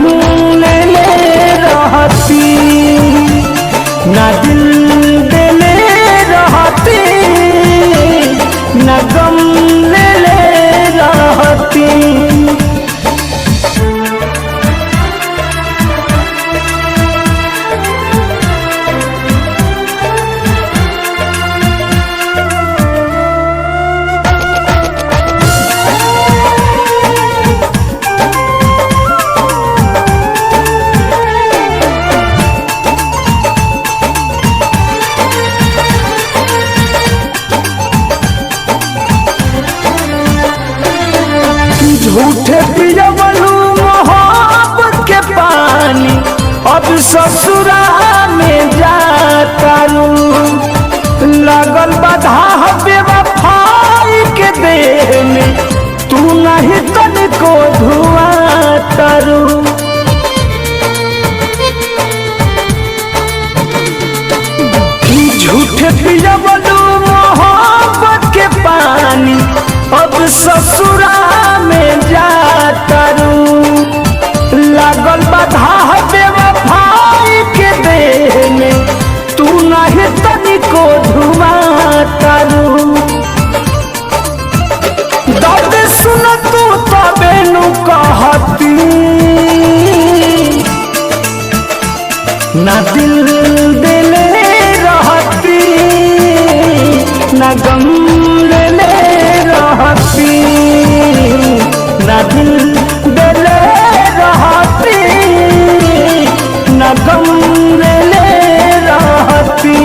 गम ले रहती, ना दिल देले रहती, ना गम ले रहती। झूठे पियवलू मोहब्बत के पानी, अब ससुरा में जातारू। लगल बाधा बेवफाई के देह में, तू नहीं तनिको धुआं तारू। झूठे पियवलू मोहब्बत के पानी, अब ससुरा में जातारू। लागल बाधा बेवफाई के देह में, तू नहीं तनिको धुआं तारू। दर्द सुन तू तबे नु कहती, ना दिल देले रहती, ना गम ले रहती, ना दिल देले रहती, ना गम ले रहती।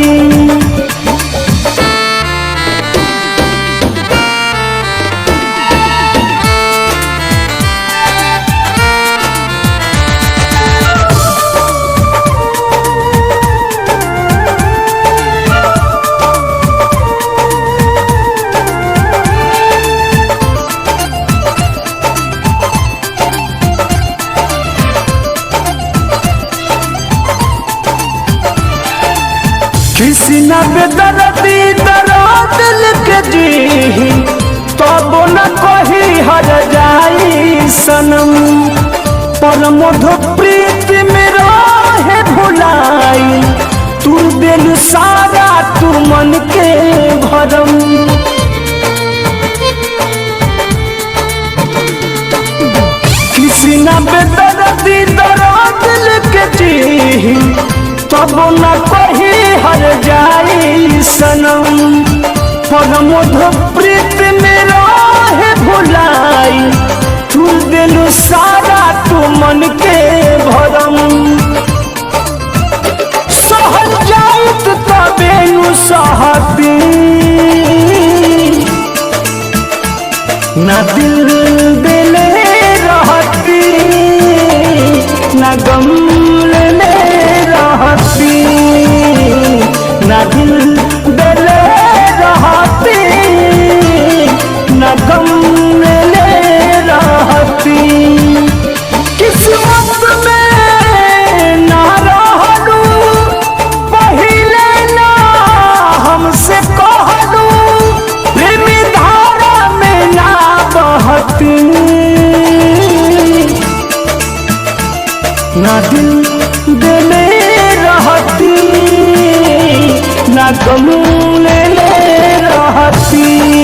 किसी न बेदर्दी दर्द लिख जी, तब न कही हर जाई सनम। पर मधु प्रीत में रहे भुलाई, तू दिल सारा तू मन के भरम। किसी न बेदर्दी दर्द लिख जी, तब न कही हर जाई सनम। पर मधु प्रीत में रहे भुलाई, तू दिल सारा तू मन के भरम। सहल जाइत तबे नु सहती, ना दिल देले रहती, ना गम ले रहती, ना दिल देले रहती, ना गम ले रहती। किस्मत में ना रहलू, पहिले ना हमसे कहलू, प्रेमी धारा में ना बहती, ना दिल देले रहती, ना गम ले रहती।